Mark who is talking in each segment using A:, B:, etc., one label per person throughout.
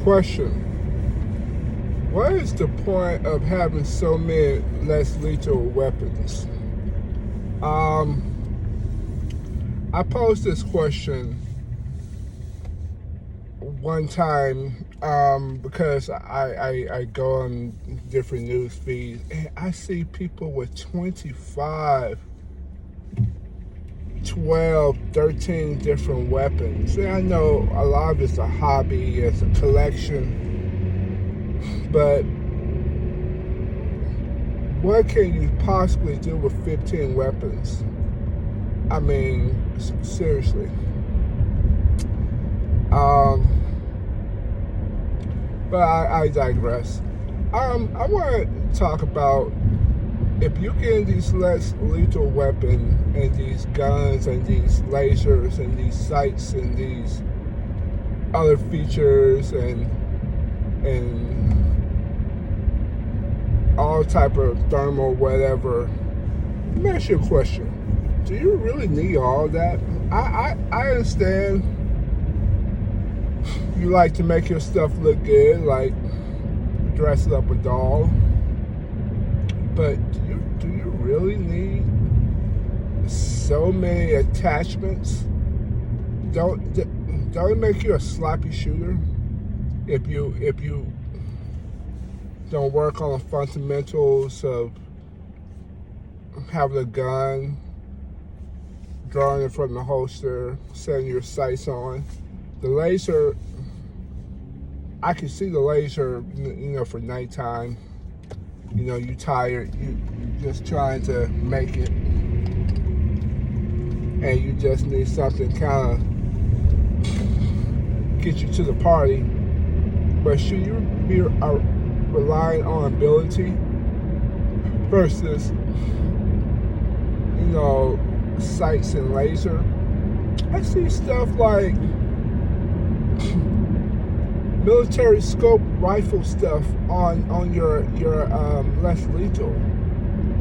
A: Question. What is the point of having so many less lethal weapons? I posed this question one time because I go on different news feeds and I see people with 25, 12, 13 different weapons. And I know a lot of it's a hobby, it's a collection, but what can you possibly do with 15 weapons? I mean, seriously. But I digress. I want to talk about if you get these less lethal weapons and these guns and these lasers and these sights and these other features and all type of thermal whatever. Let me ask you a question. Do you really need all that? I understand you like to make your stuff look good, like dress up a doll. But do you really need so many attachments? Don't it make you a sloppy shooter if you don't work on the fundamentals of having a gun, drawing it from the holster, setting your sights on? The laser, I can see the laser, for nighttime. You tired, you just trying to make it, and you just need something kind of get you to the party. But should you be relying on ability versus, sights and laser? I see stuff like military scope rifle stuff on your less lethal,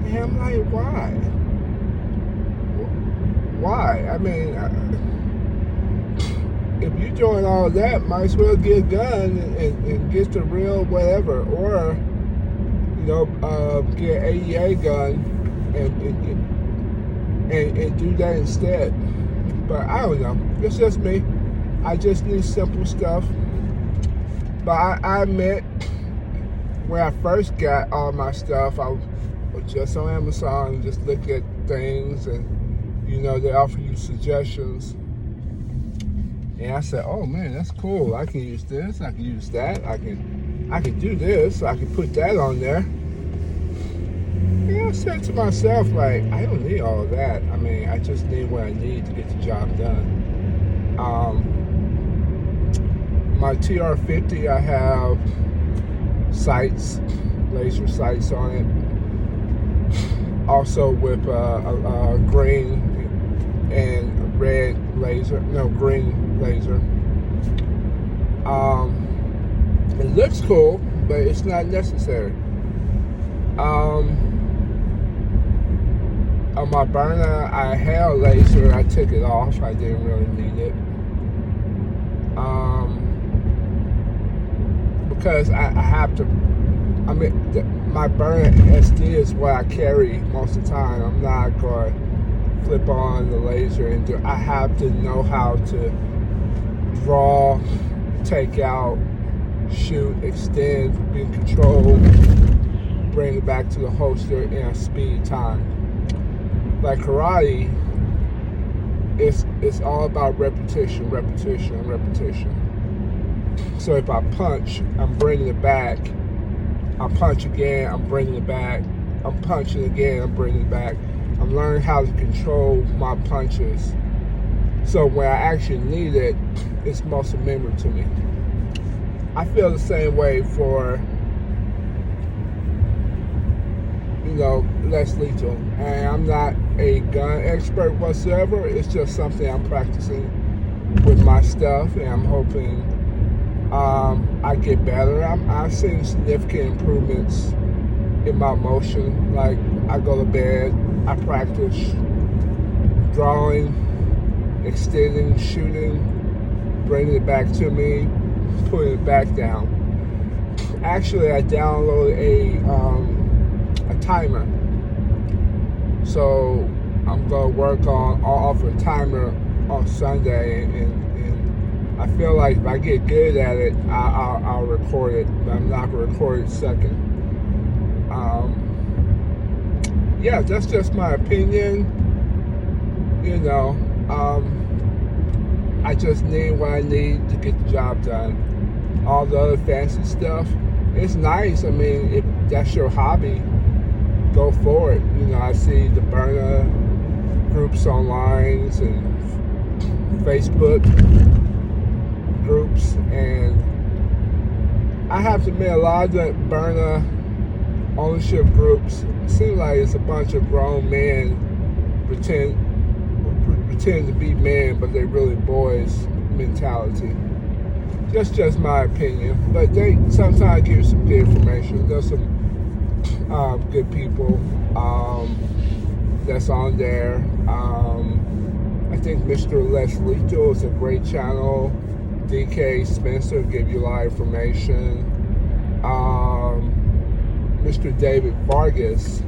A: and I'm like, why? I mean, if you're doing all that, might as well get a gun and get the real whatever, or get an AEA gun and do that instead. But I don't know. It's just me. I just need simple stuff. But I admit, when I first got all my stuff, I was just on Amazon and just looked at things, and they offer you suggestions. And I said, oh man, that's cool. I can use this, I can use that, I can do this, I can put that on there. And I said to myself, like, I don't need all of that. I mean, I just need what I need to get the job done. My TR-50, I have sights, laser sights on it. Also with a green and red laser, green laser. It looks cool, but it's not necessary. On my byrna, I had a laser. I took it off. I didn't really need it. Because I have to, my byrna SD is what I carry most of the time. I'm not going to flip on the laser and do. I have to know how to draw, take out, shoot, extend, be in control, bring it back to the holster in a speed time. Like karate, it's all about repetition. So if I punch, I'm bringing it back. I punch again, I'm bringing it back. I'm punching again, I'm bringing it back. I'm learning how to control my punches. So when I actually need it, it's muscle memory to me. I feel the same way for, less lethal. And I'm not a gun expert whatsoever. It's just something I'm practicing with my stuff, and I'm hoping I get better. I've seen significant improvements in my motion. Like, I go to bed, I practice drawing, extending, shooting, bringing it back to me, putting it back down. Actually, I downloaded a timer. So I'm gonna work off a timer on Sunday, and I feel like if I get good at it, I'll record it. But I'm not gonna record it second. Yeah, that's just my opinion. You know, I just need what I need to get the job done. All the other fancy stuff, it's nice. I mean, if that's your hobby, go for it. You know, I see the byrna groups online and Facebook groups, and I have to admit, a lot of the byrna ownership groups seem like it's a bunch of grown men pretend to be men, but they really boys mentality. Just my opinion, but they sometimes give some good information. There's some good people that's on there. I think Mr. Leslito is a great channel. DK Spencer give you a lot of information. Mr. David Vargas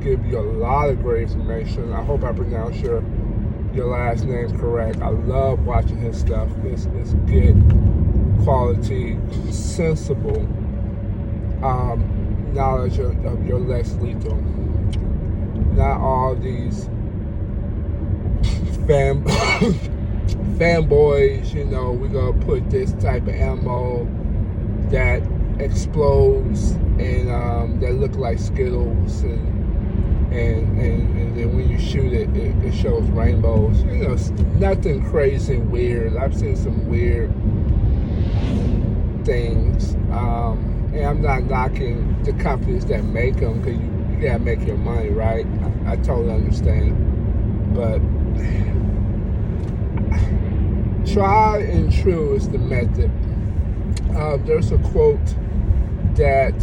A: give you a lot of great information. I hope I pronounced your last name correct. I love watching his stuff. It's good quality, sensible knowledge of your Lex Lethal. Not all these fanboys, you know, we're gonna put this type of ammo that explodes and that look like Skittles, and then when you shoot it, it shows rainbows. You know, nothing crazy and weird. I've seen some weird things, and I'm not knocking the companies that make them, because you gotta make your money, right? I totally understand, but try and true is the method. There's a quote that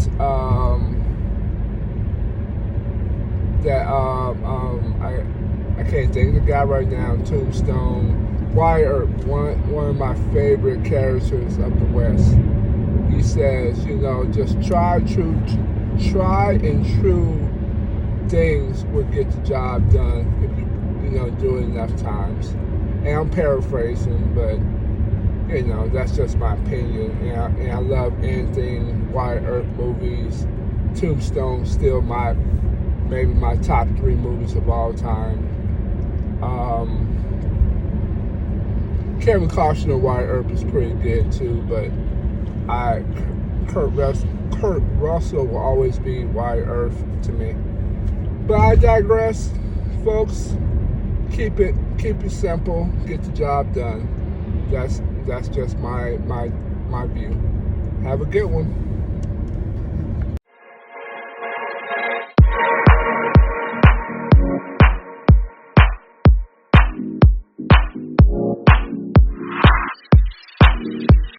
A: I can't think of the guy right now. Tombstone, Wyatt, one of my favorite characters of the West. He says, you know, just try and true things will get the job done if you know, do it enough times. And I'm paraphrasing, but you know, that's just my opinion. And I love anything Wyatt Earp movies. Tombstone still maybe my top 3 movies of all time. Kevin Costner Wyatt Earp is pretty good too, but Kurt Russell will always be Wyatt Earp to me. But I digress, folks. Keep it simple. Get the job done. That's just my view. Have a good one.